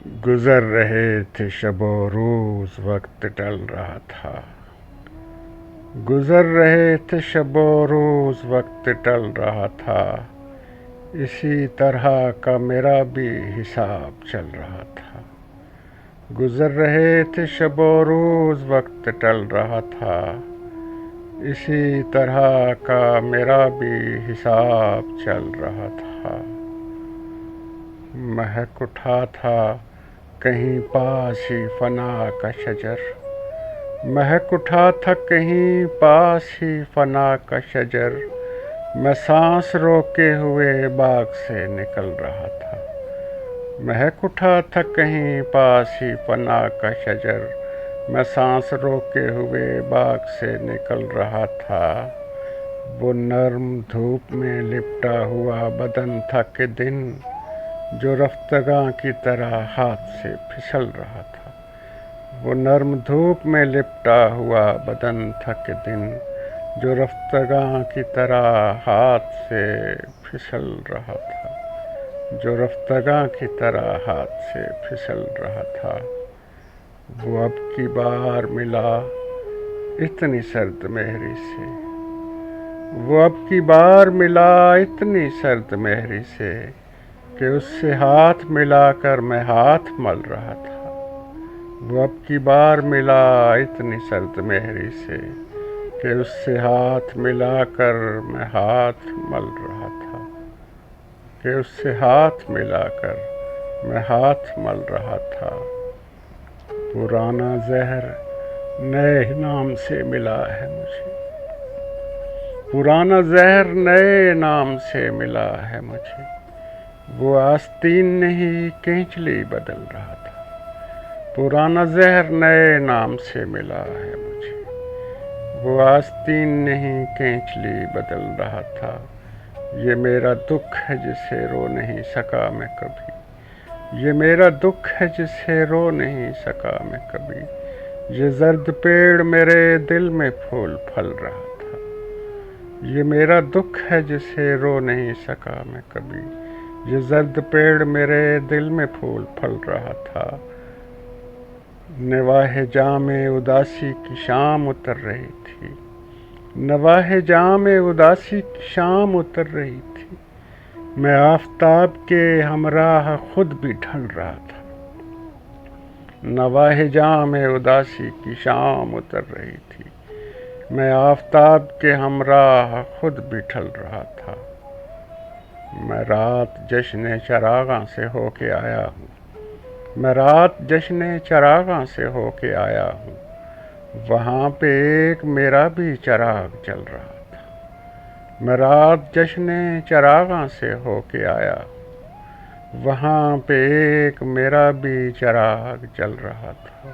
گزر رہے تھے شب و روز وقت ٹل رہا تھا. گزر رہے تھے شب و روز وقت ٹل رہا تھا. اسی طرح کا میرا بھی حساب چل رہا تھا. گزر رہے تھے شب و روز وقت ٹل رہا تھا. اسی طرح کا میرا بھی حساب چل رہا تھا. مہک اٹھا تھا کہیں پاس ہی فنا کا شجر. مہک اٹھا تھا کہیں پاس ہی فنا کا شجر. میں سانس روکے ہوئے باغ سے نکل رہا تھا. مہک اٹھا تھا کہیں پاس ہی فنا کا شجر. میں سانس روکے ہوئے باغ سے نکل رہا تھا. وہ نرم دھوپ میں لپٹا ہوا بدن تھا کہ دن جو رفتگاں کی طرح ہاتھ سے پھسل رہا تھا. وہ نرم دھوپ میں لپٹا ہوا بدن تھا کہ دن جو رفتگاں کی طرح ہاتھ سے پھسل رہا تھا. جو رفتگاں کی طرح ہاتھ سے پھسل رہا تھا. وہ اب کی بار ملا اتنی سرد مہری سے. وہ اب کی بار ملا اتنی سرد مہری سے کہ اس سے ہاتھ ملا کر میں ہاتھ مل رہا تھا. وہ اب کی بار ملا اتنی سرد مہری سے کہ اس سے ہاتھ ملا کر میں ہاتھ مل رہا تھا. کہ اس سے ہاتھ ملا کر میں ہاتھ مل رہا تھا. پرانا زہر نئے نام سے ملا ہے مجھے. پرانا زہر نئے نام سے ملا ہے مجھے. وہ آستین نہیں کینچلی بدل رہا تھا. پرانا زہر نئے نام سے ملا ہے مجھے. وہ آستین نہیں کینچلی بدل رہا تھا. یہ میرا دکھ ہے جسے رو نہیں سکا میں کبھی. یہ میرا دکھ ہے جسے رو نہیں سکا میں کبھی. یہ زرد پیڑ میرے دل میں پھول پھل رہا تھا. یہ میرا دکھ ہے جسے رو نہیں سکا میں کبھی. یہ زرد پیڑ میرے دل میں پھول پھل رہا تھا. نواح جام اداسی کی شام اتر رہی تھی. نواح جام اداسی کی شام اتر رہی تھی. میں آفتاب کے ہمراہ خود بھی ڈھل رہا تھا. نواح جام اداسی کی شام اتر رہی تھی. میں آفتاب کے ہمراہ خود بھی ڈھل رہا تھا. میں رات جشن چراغاں سے ہو کے آیا ہوں. میں رات جشن چراغاں سے ہو کے آیا ہوں. وہاں پہ ایک میرا بھی چراغ جل رہا تھا. میں رات جشن چراغاں سے ہو کے آیا ہوں. وہاں پہ ایک میرا بھی چراغ جل رہا تھا.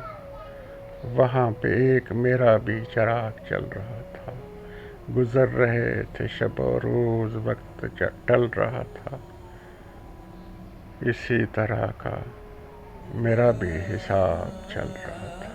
وہاں پہ ایک میرا بھی چراغ جل رہا تھا. گزر رہے تھے شب و روز وقت ٹل رہا تھا. اسی طرح کا میرا بھی حساب چل رہا تھا.